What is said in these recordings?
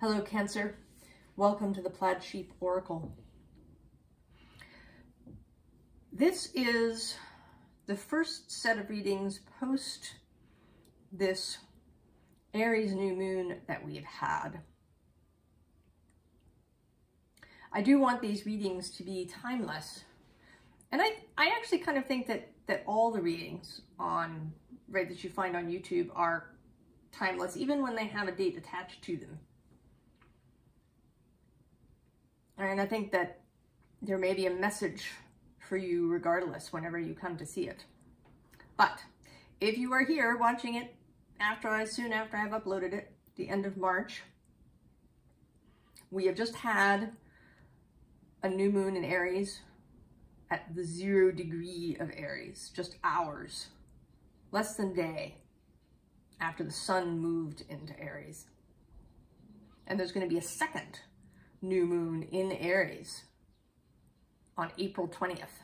Hello, Cancer. Welcome to the Plaid Oracle. This is the first set of readings post this Aries new moon that we've had. I do want these readings to be timeless. And I actually kind of think that all the readings that you find on YouTube are timeless, even when they have a date attached to them. And I think that there may be a message for you regardless whenever you come to see it. But if you are here watching it soon after I've uploaded it, the end of March, we have just had a new moon in Aries at the 0 degree of Aries, just hours, less than a day after the sun moved into Aries. And there's going to be a second new moon in Aries on April 20th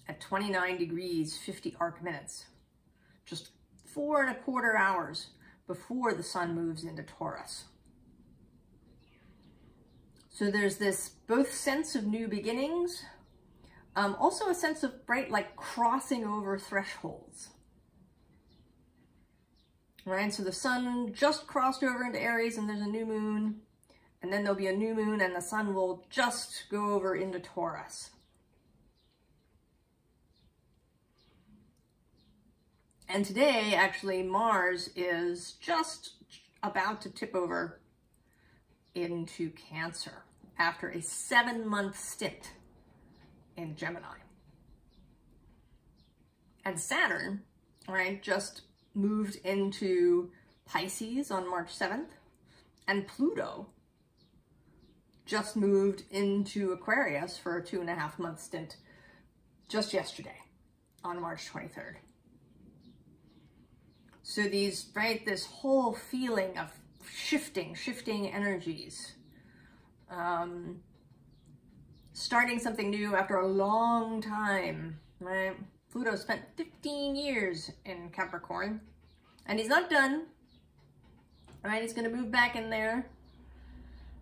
at 29 degrees 50 arc minutes, just 4¼ hours before the sun moves into Taurus. So there's this both sense of new beginnings, also a sense of like crossing over thresholds. Right, so the sun just crossed over into Aries and there's a new moon. And then there'll be a new moon and the sun will just go over into Taurus. And today, actually, Mars is just about to tip over into Cancer after a 7-month stint in Gemini. And Saturn, right, just moved into Pisces on March 7th. And Pluto just moved into Aquarius for a 2.5-month stint just yesterday on March 23rd. So this whole feeling of shifting energies, starting something new after a long time, right? Pluto spent 15 years in Capricorn and he's not done, right? He's going to move back in there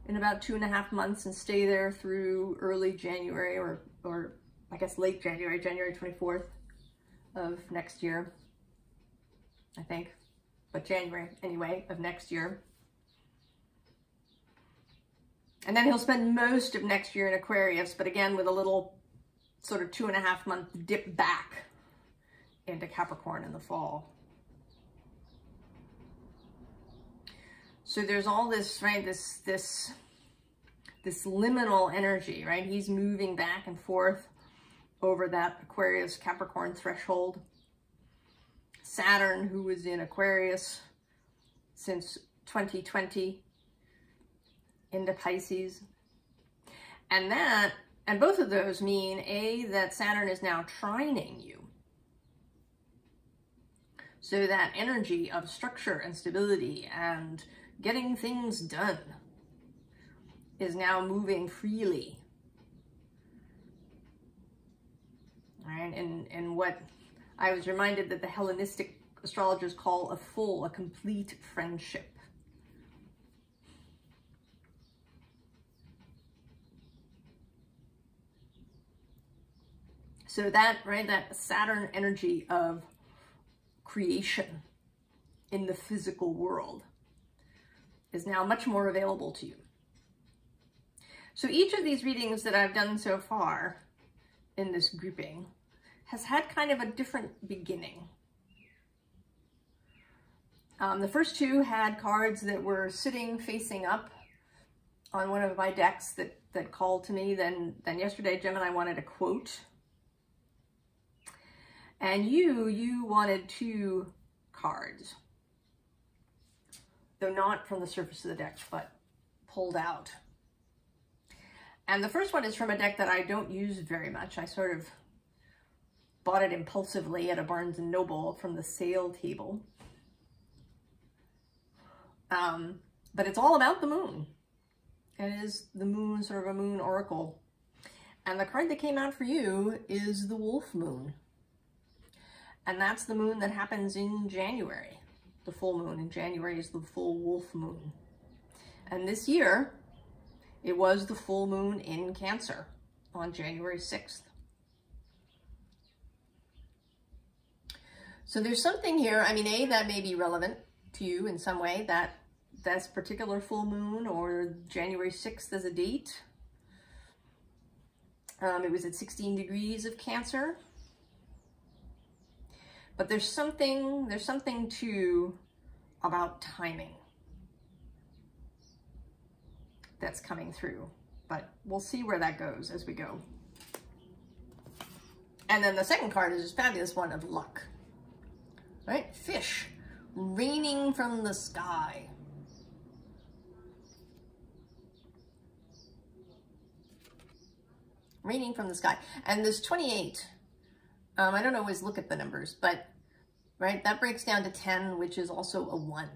in about 2.5 months and stay there through early January or I guess late January, January 24th of next year, I think, but January anyway of next year. And then he'll spend most of next year in Aquarius, but again with a little sort of 2.5-month dip back into Capricorn in the fall. So there's all this, right, this liminal energy, right? He's moving back and forth over that Aquarius Capricorn threshold. Saturn, who was in Aquarius since 2020, into Pisces. And both of those mean, that Saturn is now trining you. So that energy of structure and stability and getting things done is now moving freely. Right? And what I was reminded that the Hellenistic astrologers call a complete friendship. So that Saturn energy of creation in the physical world is now much more available to you. So each of these readings that I've done so far in this grouping has had kind of a different beginning. The first two had cards that were sitting facing up on one of my decks that called to me. Then yesterday, Gemini wanted a quote. And you wanted 2 cards, though not from the surface of the deck, but pulled out. And the first one is from a deck that I don't use very much. I sort of bought it impulsively at a Barnes & Noble from the sale table. But it's all about the moon. It is the moon, sort of a moon oracle. And the card that came out for you is the Wolf Moon. And that's the moon that happens in January. The full moon in January is the full Wolf Moon. And this year, it was the full moon in Cancer on January 6th. So there's something here, I mean, A, that may be relevant to you in some way, that this particular full moon or January 6th as a date. It was at 16 degrees of Cancer. But there's something too about timing that's coming through. But we'll see where that goes as we go. And then the second card is this fabulous one of luck. Right? Fish, raining from the sky. Raining from the sky. And this 28, I don't always look at the numbers, but right, that breaks down to 10, which is also a 1.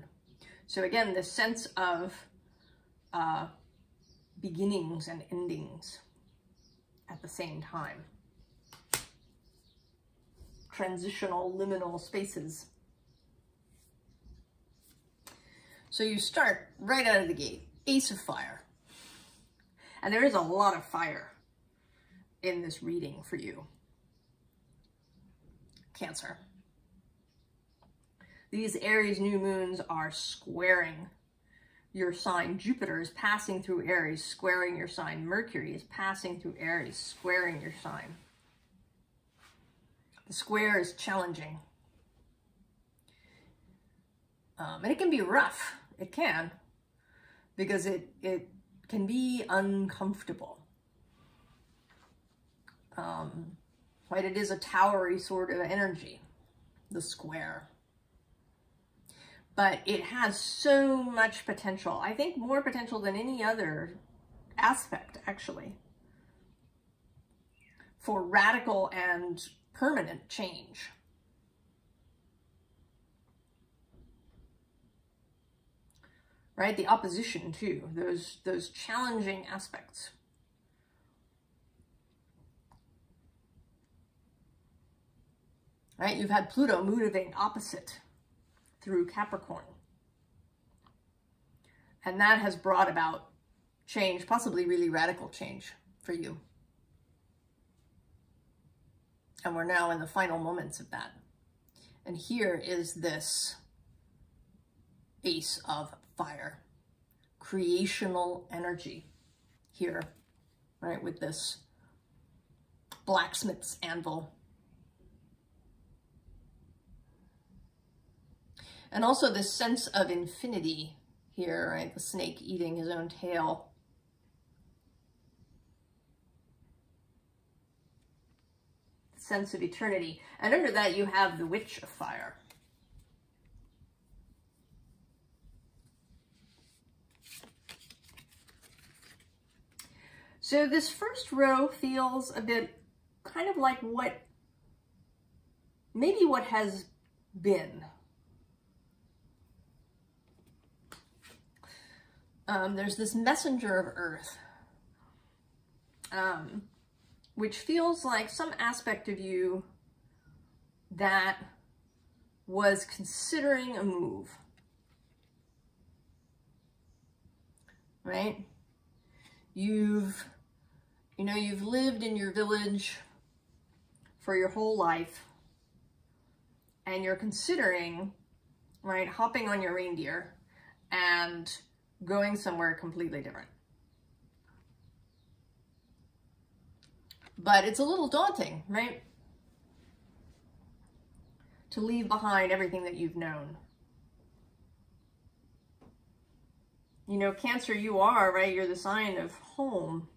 So again, the sense of beginnings and endings at the same time. Transitional, liminal spaces. So you start right out of the gate, Ace of Fire. And there is a lot of fire in this reading for you, Cancer. These Aries new moons are squaring your sign. Jupiter is passing through Aries, squaring your sign. Mercury is passing through Aries, squaring your sign. The square is challenging. And it can be rough. It can, because it can be uncomfortable. Right? It is a towery sort of energy, the square. But it has so much potential. I think more potential than any other aspect, actually, for radical and permanent change. Right? The opposition too, those challenging aspects. Right? You've had Pluto moving opposite through Capricorn. And that has brought about change, possibly really radical change for you. And we're now in the final moments of that. And here is this Ace of Fire, creational energy here, right, with this blacksmith's anvil. And also this sense of infinity here, right, the snake eating his own tail. Sense of eternity. And under that you have the Witch of Fire. So this first row feels a bit kind of like maybe what has been. There's this messenger of Earth, which feels like some aspect of you that was considering a move, right? You've lived in your village for your whole life, and you're considering, right, hopping on your reindeer and going somewhere completely different. But it's a little daunting, right? To leave behind everything that you've known. You know, Cancer, you are, right? You're the sign of home.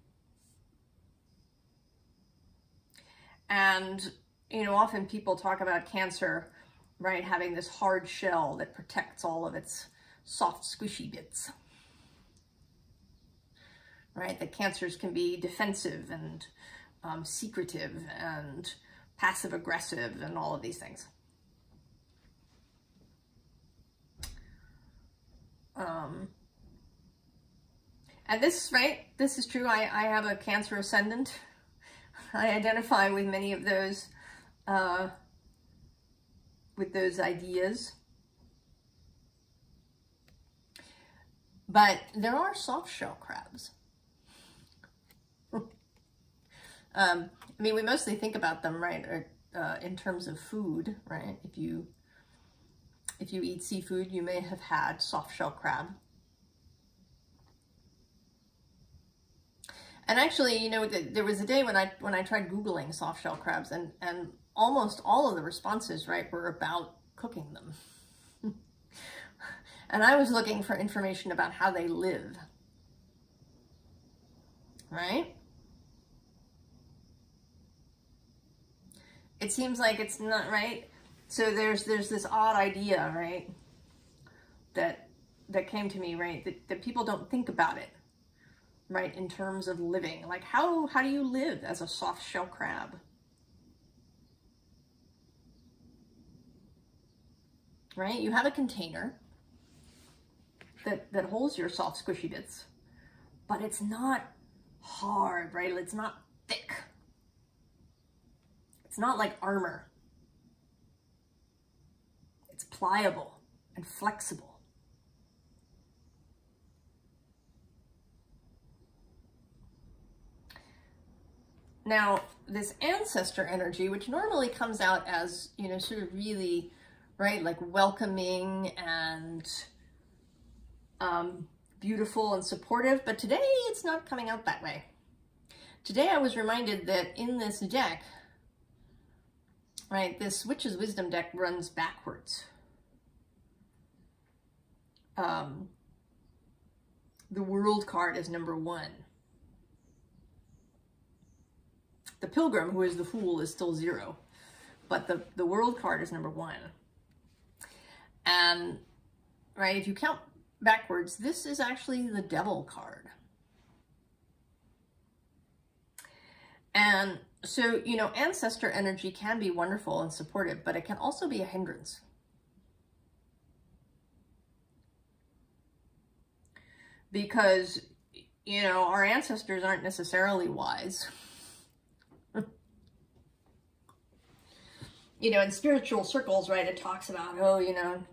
And, you know, often people talk about Cancer, right, having this hard shell that protects all of its soft, squishy bits. Right? That Cancers can be defensive and secretive and passive-aggressive and all of these things. And this, right, this is true. I have a Cancer ascendant. I identify with many of those, ideas. But there are soft shell crabs. I mean, we mostly think about them, right, in terms of food, right? If you eat seafood, you may have had soft shell crab. And actually, you know, there was a day when I tried Googling soft shell crabs, and almost all of the responses, right, were about cooking them. And I was looking for information about how they live, right? It seems like it's not, right? So there's this odd idea, right, that came to me, right, that people don't think about it, right, in terms of living. Like, how do you live as a soft shell crab? Right? You have a container that holds your soft squishy bits, but it's not hard, right? It's not thick. It's not like armor. It's pliable and flexible. Now, this ancestor energy, which normally comes out as, you know, sort of really, right, like welcoming and beautiful and supportive, but today it's not coming out that way. Today I was reminded that in this deck, right, this Witch's Wisdom deck runs backwards. The World card is number 1. The Pilgrim, who is the Fool, is still 0, but the World card is number 1. And, right, if you count backwards, this is actually the Devil card. And so, you know, ancestor energy can be wonderful and supportive, but it can also be a hindrance. Because, you know, our ancestors aren't necessarily wise. You know, in spiritual circles, right, it talks about, oh, you know,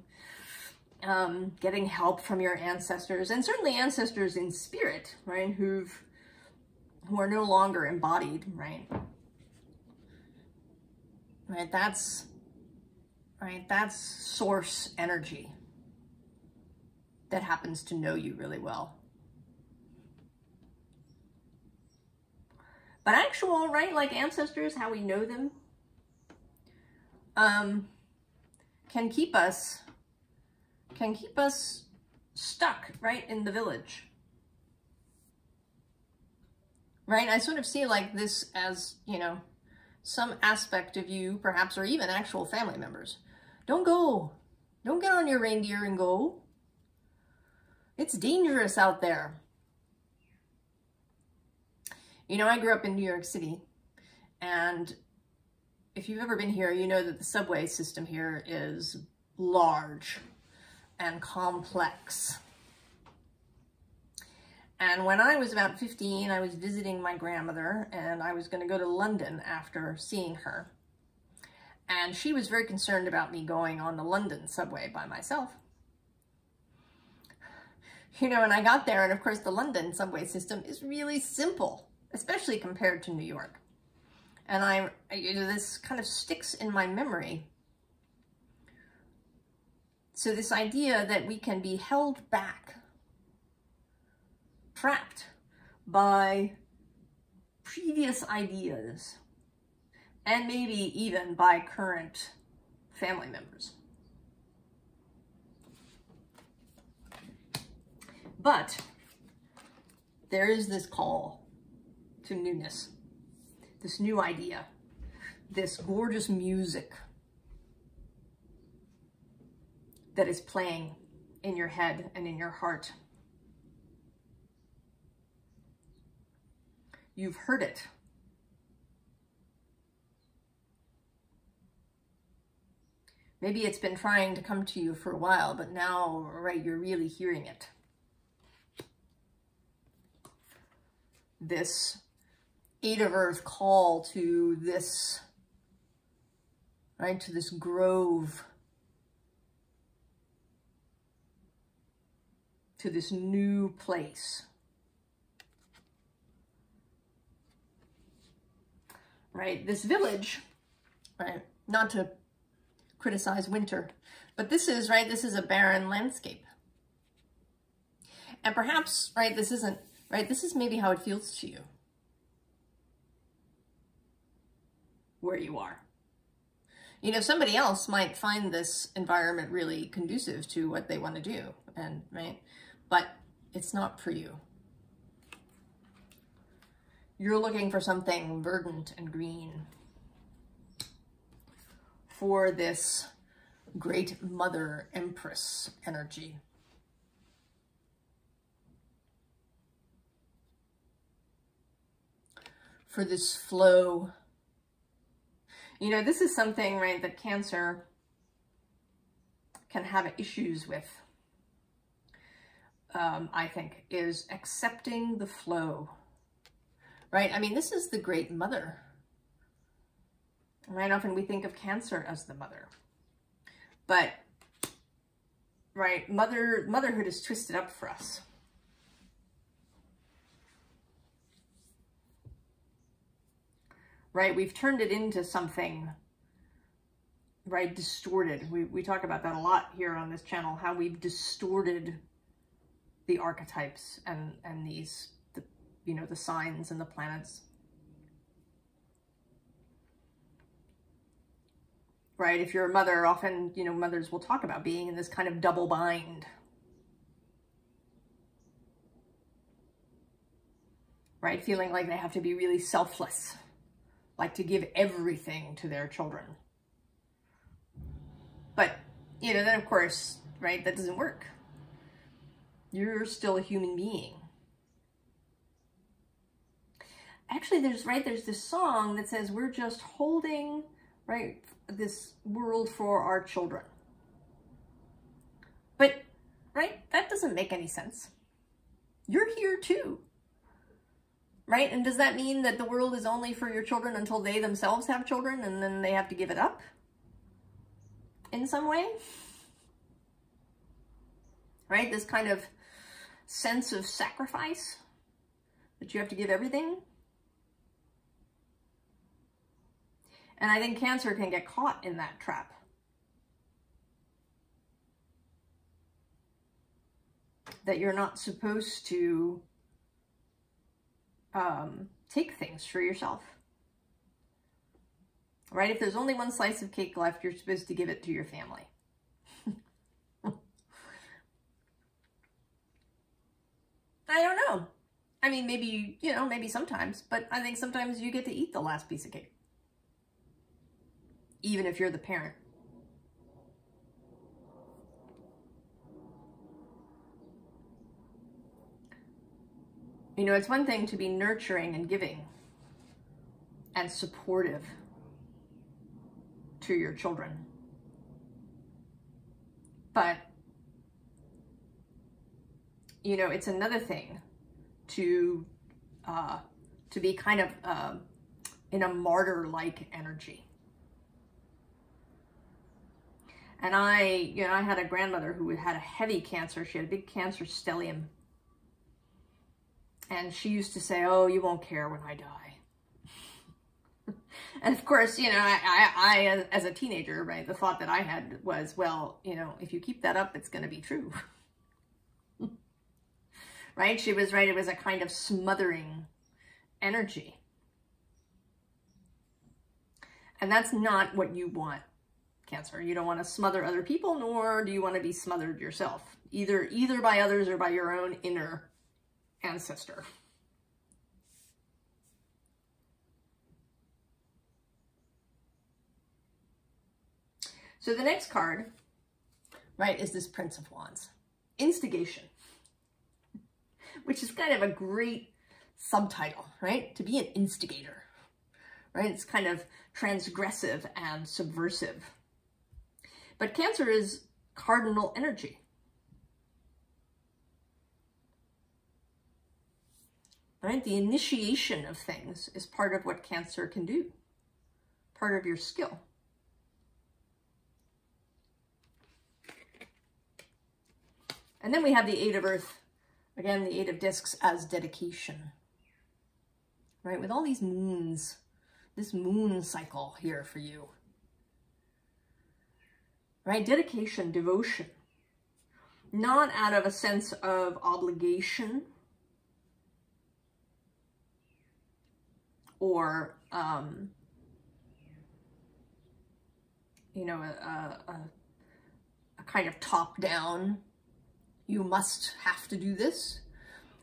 getting help from your ancestors, and certainly ancestors in spirit, right, who are no longer embodied, right? Right, that's source energy that happens to know you really well. But actual, right, like ancestors, how we know them, can keep us stuck, right, in the village. Right? I sort of see like this as, you know, some aspect of you, perhaps, or even actual family members. Don't go. Don't get on your reindeer and go. It's dangerous out there. You know, I grew up in New York City, and if you've ever been here, you know that the subway system here is large and complex. And when I was about 15, I was visiting my grandmother, and I was going to go to London after seeing her. And she was very concerned about me going on the London subway by myself. You know, and I got there, and of course the London subway system is really simple, especially compared to New York. And you know, this kind of sticks in my memory. So this idea that we can be held back, trapped by previous ideas, and maybe even by current family members. But there is this call to newness, this new idea, this gorgeous music that is playing in your head and in your heart. You've heard it. Maybe it's been trying to come to you for a while, but now, right, you're really hearing it. This Eight of Earth call to this, right, to this grove, to this new place. Right? This village, right? Not to criticize winter, but this is, right? This is a barren landscape. And perhaps, right, this isn't, right? This is maybe how it feels to you where you are. You know, somebody else might find this environment really conducive to what they want to do, and right, but it's not for you. You're looking for something verdant and green, for this great mother empress energy. For this flow. You know, this is something, right, that Cancer can have issues with, I think, is accepting the flow, right? I mean, this is the great mother, right? Often we think of Cancer as the mother, but, right, motherhood is twisted up for us. Right, we've turned it into something, right, distorted. We talk about that a lot here on this channel, how we've distorted the archetypes and these, you know, the signs and the planets. Right, if you're a mother, often, you know, mothers will talk about being in this kind of double bind. Right, feeling like they have to be really selfless. Like to give everything to their children. But, you know, then of course, right, that doesn't work. You're still a human being. Actually, there's this song that says we're just holding, right, this world for our children. But, right, that doesn't make any sense. You're here too. Right? And does that mean that the world is only for your children until they themselves have children and then they have to give it up in some way? Right? This kind of sense of sacrifice that you have to give everything. And I think Cancer can get caught in that trap. That you're not supposed to take things for yourself. Right? If there's only one slice of cake left, you're supposed to give it to your family. I don't know. I mean, maybe, you know, maybe sometimes, but I think sometimes you get to eat the last piece of cake. Even if you're the parent. You know, it's one thing to be nurturing and giving and supportive to your children. But, you know, it's another thing to be kind of in a martyr-like energy. And I had a grandmother who had a heavy cancer. She had a big cancer stellium. And she used to say, oh, you won't care when I die. And of course, you know, I as a teenager, right, the thought that I had was, well, you know, if you keep that up, it's going to be true. Right? She was right. It was a kind of smothering energy. And that's not what you want, Cancer. You don't want to smother other people, nor do you want to be smothered yourself, either by others or by your own inner ancestor. So the next card, right, is this Prince of Wands. Instigation. Which is kind of a great subtitle, right? To be an instigator, right? It's kind of transgressive and subversive. But Cancer is cardinal energy. Right? The initiation of things is part of what Cancer can do, part of your skill. And then we have the Eight of Earth, again, the Eight of Discs as dedication, right? With all these moons, this moon cycle here for you, right? Dedication, devotion, not out of a sense of obligation or, you know, a kind of top-down, you must have to do this,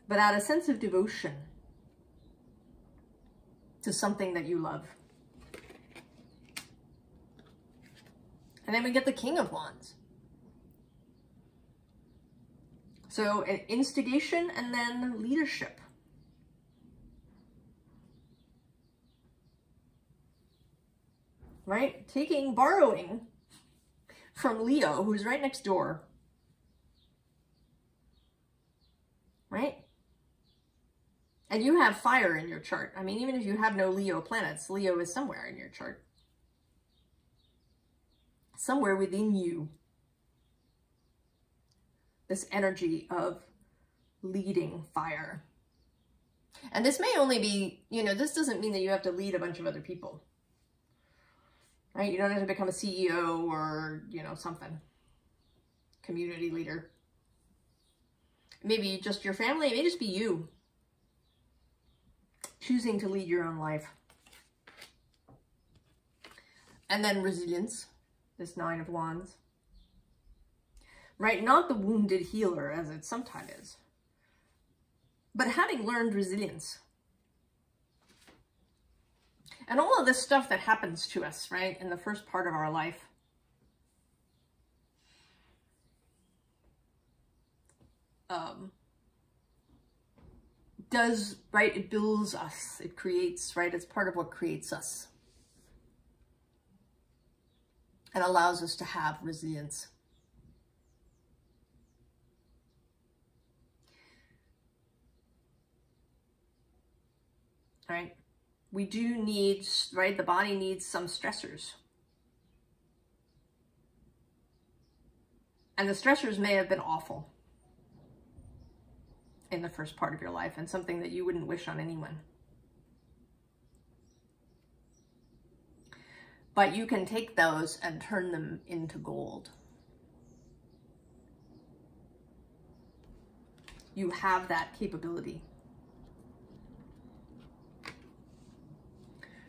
but out of a sense of devotion to something that you love. And then we get the King of Wands. So an instigation and then leadership. Right? Borrowing from Leo, who's right next door. Right? And you have fire in your chart. I mean, even if you have no Leo planets, Leo is somewhere in your chart. Somewhere within you. This energy of leading fire. And this may only be, you know, this doesn't mean that you have to lead a bunch of other people. Right? You don't have to become a CEO or, you know, something. Community leader. Maybe just your family. It may just be you. Choosing to lead your own life. And then resilience. This Nine of Wands. Right? Not the wounded healer as it sometimes is. But having learned resilience. And all of this stuff that happens to us, right, in the first part of our life. Right, it builds us, it creates, right, it's part of what creates us. And allows us to have resilience. Right? We do need, right, the body needs some stressors. And the stressors may have been awful in the first part of your life and something that you wouldn't wish on anyone. But you can take those and turn them into gold. You have that capability.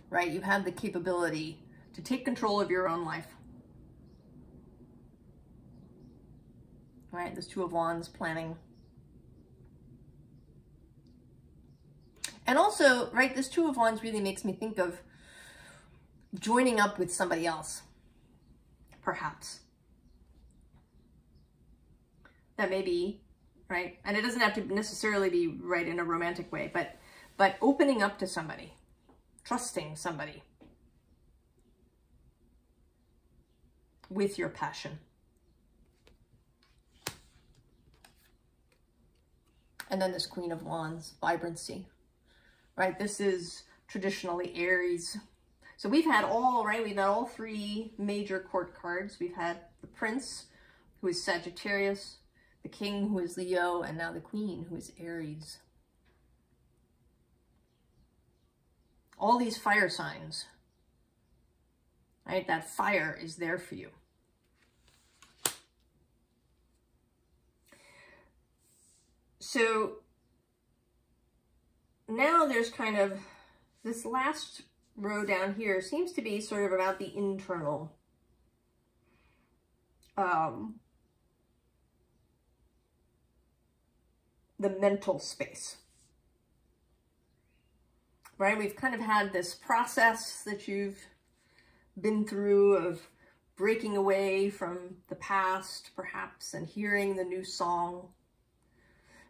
Right? You have the capability to take control of your own life. Right? This Two of Wands, planning. And also, right, this Two of Wands really makes me think of joining up with somebody else, perhaps. That may be, right? And it doesn't have to necessarily be, right, in a romantic way, but opening up to somebody. Trusting somebody with your passion. And then this Queen of Wands, vibrancy, right? This is traditionally Aries. So we've had all, right? We've had all three major court cards. We've had the Prince, who is Sagittarius, the King, who is Leo, and now the Queen, who is Aries. All these fire signs, right? That fire is there for you. So now there's kind of this last row down here seems to be sort of about the internal, the mental space. Right? We've kind of had this process that you've been through of breaking away from the past, perhaps, and hearing the new song.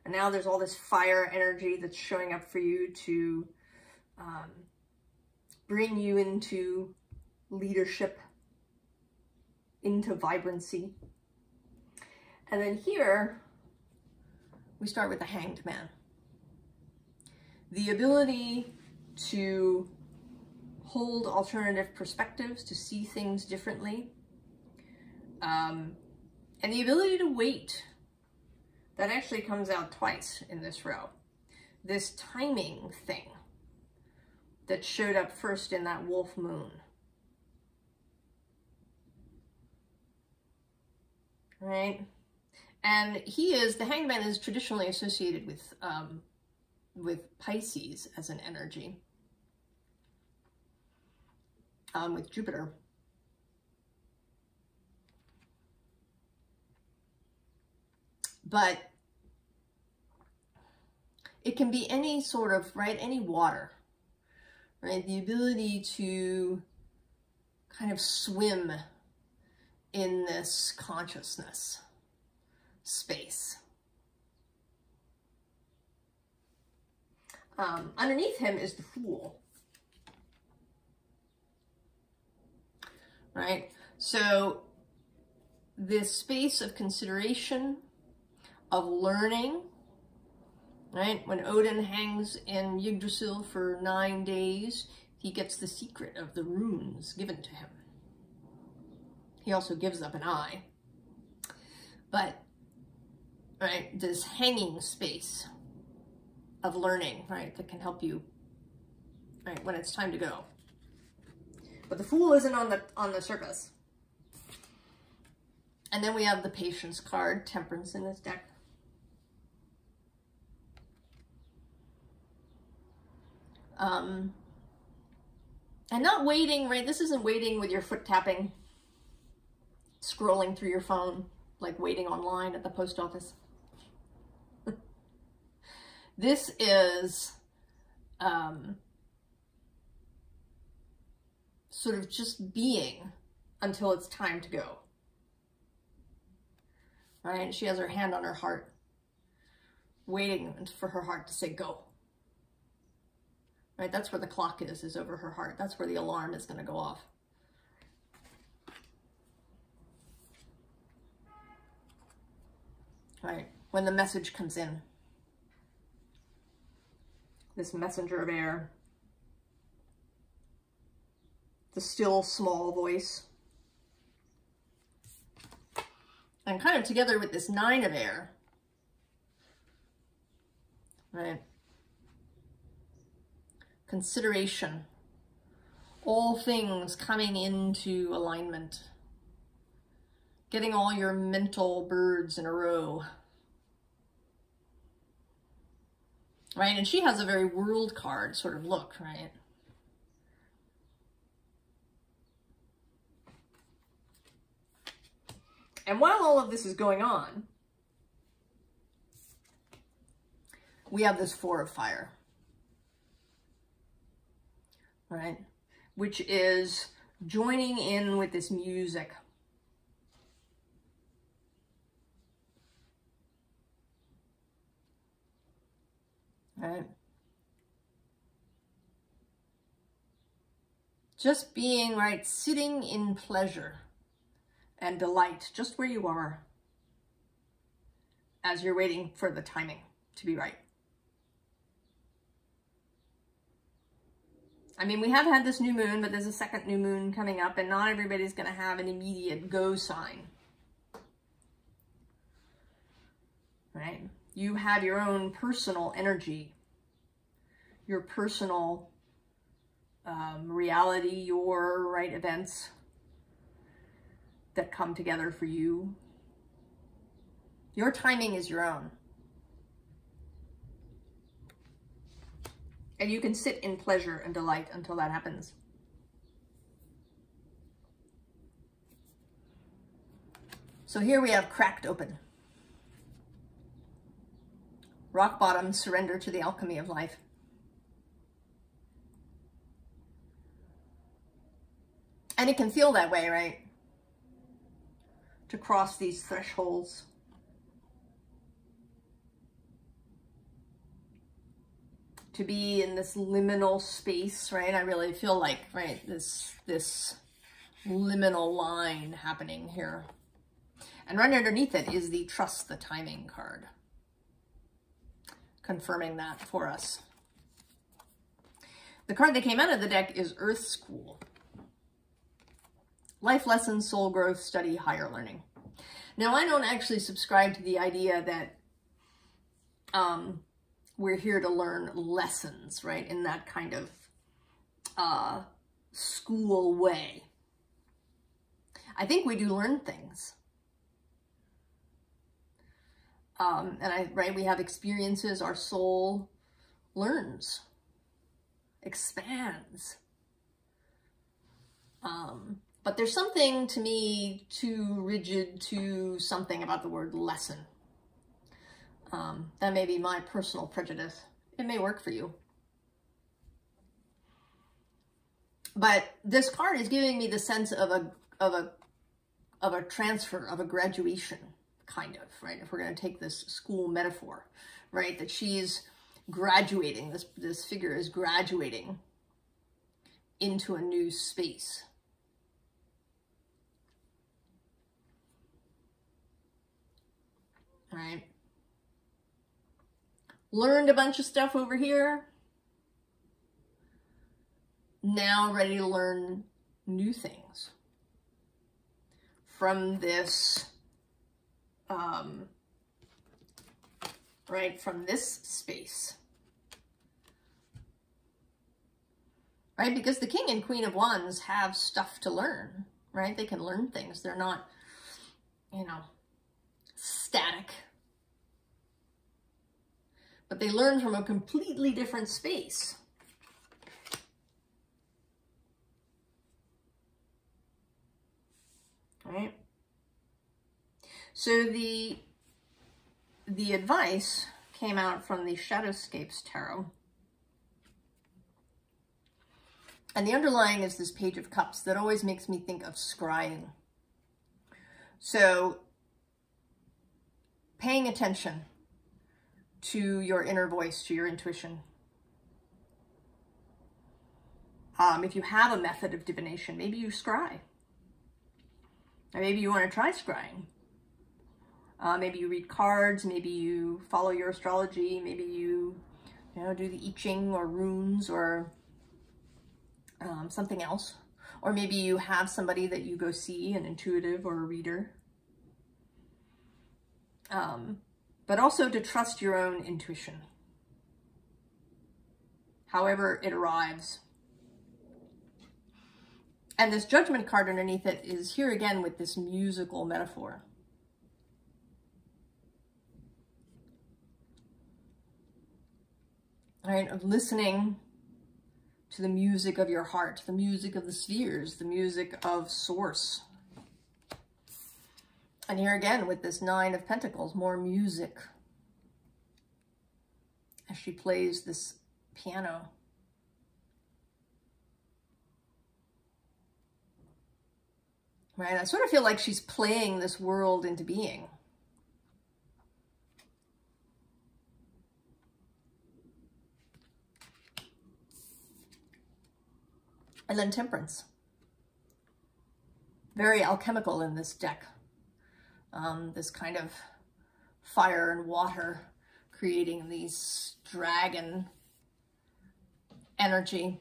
And now there's all this fire energy that's showing up for you to bring you into leadership, into vibrancy. And then here, we start with the Hanged Man. The ability to hold alternative perspectives, to see things differently, and the ability to wait that actually comes out twice in this row. This timing thing that showed up first in that wolf moon. Right? And the hangman is traditionally associated with Pisces as an energy, with Jupiter. But it can be any sort of, right, any water, right? The ability to kind of swim in this consciousness space. Underneath him is the Fool, right? So this space of consideration, of learning, right? When Odin hangs in Yggdrasil for 9 days, he gets the secret of the runes given to him. He also gives up an eye. But, right, this hanging space of learning, right, that can help you, right, when it's time to go. But the Fool isn't on the surface. And then we have the Patience card, Temperance in this deck. And not waiting, right? This isn't waiting with your foot tapping, scrolling through your phone, like waiting online at the post office. This is sort of just being until it's time to go. Right? She has her hand on her heart, waiting for her heart to say go. Right? That's where the clock is over her heart. That's where the alarm is going to go off. Right? When the message comes in. This messenger of air. The still small voice. And kind of together with this 9 of air. Right? Consideration. All things coming into alignment. Getting all your mental birds in a row. Right? And she has a very world card sort of look, right? And while all of this is going on, we have this 4 of fire. Right? Which is joining in with this music. Right? Just being, right, sitting in pleasure and delight just where you are as you're waiting for the timing to be right. I mean, we have had this new moon, but there's a second new moon coming up, and not everybody's going to have an immediate go sign. Right? You have your own personal energy, your personal reality, your right events that come together for you. Your timing is your own. And you can sit in pleasure and delight until that happens. So here we have cracked open. Rock bottom, surrender to the alchemy of life. And it can feel that way, right? To cross these thresholds. To be in this liminal space, right? I really feel like, right, this liminal line happening here. And right underneath it is the Trust the Timing card, confirming that for us. The card that came out of the deck is Earth School. Life lessons, soul growth, study, higher learning. Now, I don't actually subscribe to the idea that we're here to learn lessons, right? In that kind of school way. I think we do learn things. Right, we have experiences, our soul learns, expands. But there's something to me too rigid to something about the word lesson. That may be my personal prejudice. It may work for you. But this card is giving me the sense of a transfer, of a graduation, kind of, right? If we're going to take this school metaphor, right? That she's graduating, this figure is graduating into a new space. Right? Learned a bunch of stuff over here. Now ready to learn new things from this, right, from this space. Right, because the King and Queen of Wands have stuff to learn, right? They can learn things. They're not, you know, static. But they learn from a completely different space. Right? So the advice came out from the Shadowscapes Tarot. And the underlying is this Page of Cups that always makes me think of scrying. So paying attention to your inner voice, to your intuition. If you have a method of divination, maybe you scry. Or maybe you want to try scrying. Maybe you read cards, maybe you follow your astrology, maybe you know, do the I Ching or runes or something else. Or maybe you have somebody that you go see, an intuitive or a reader. But also to trust your own intuition, however it arrives. And this Judgment card underneath it is here again with this musical metaphor. All right, of listening to the music of your heart, the music of the spheres, the music of Source. And here again with this Nine of Pentacles, more music as she plays this piano. Right, I sort of feel like she's playing this world into being. And then Temperance. Very alchemical in this deck. This kind of fire and water creating these dragon energy.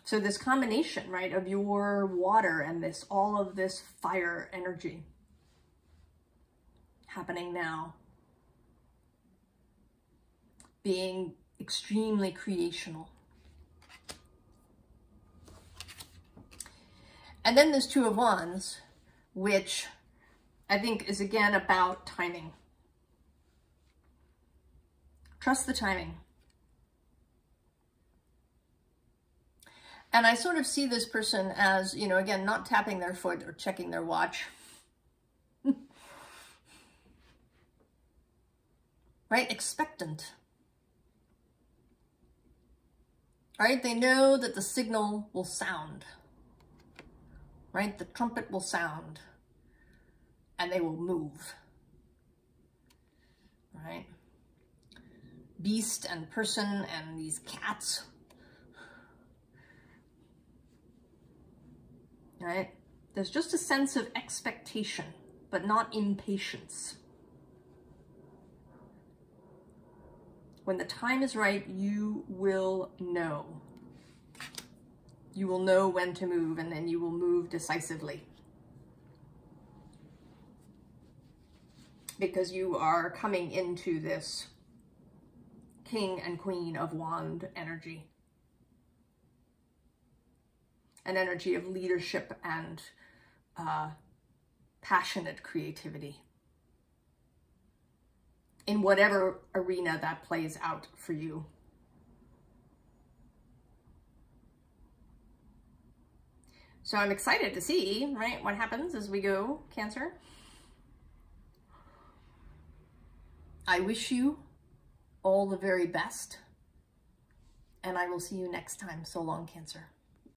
So this combination, right, of your water and this, all of this fire energy happening now, being extremely creational. And then this Two of Wands, which I think is again about timing. Trust the timing. And I sort of see this person as, you know, again, not tapping their foot or checking their watch. Right? Expectant. Right? They know that the signal will sound. Right? The trumpet will sound. And they will move. Right? Beast and person and these cats. Right? There's just a sense of expectation, but not impatience. When the time is right, you will know. You will know when to move, and then you will move decisively. because you are coming into this King and Queen of Wand energy. An energy of leadership and passionate creativity in whatever arena that plays out for you. So I'm excited to see, right, what happens as we go, Cancer. I wish you all the very best, and I will see you next time. So long, Cancer.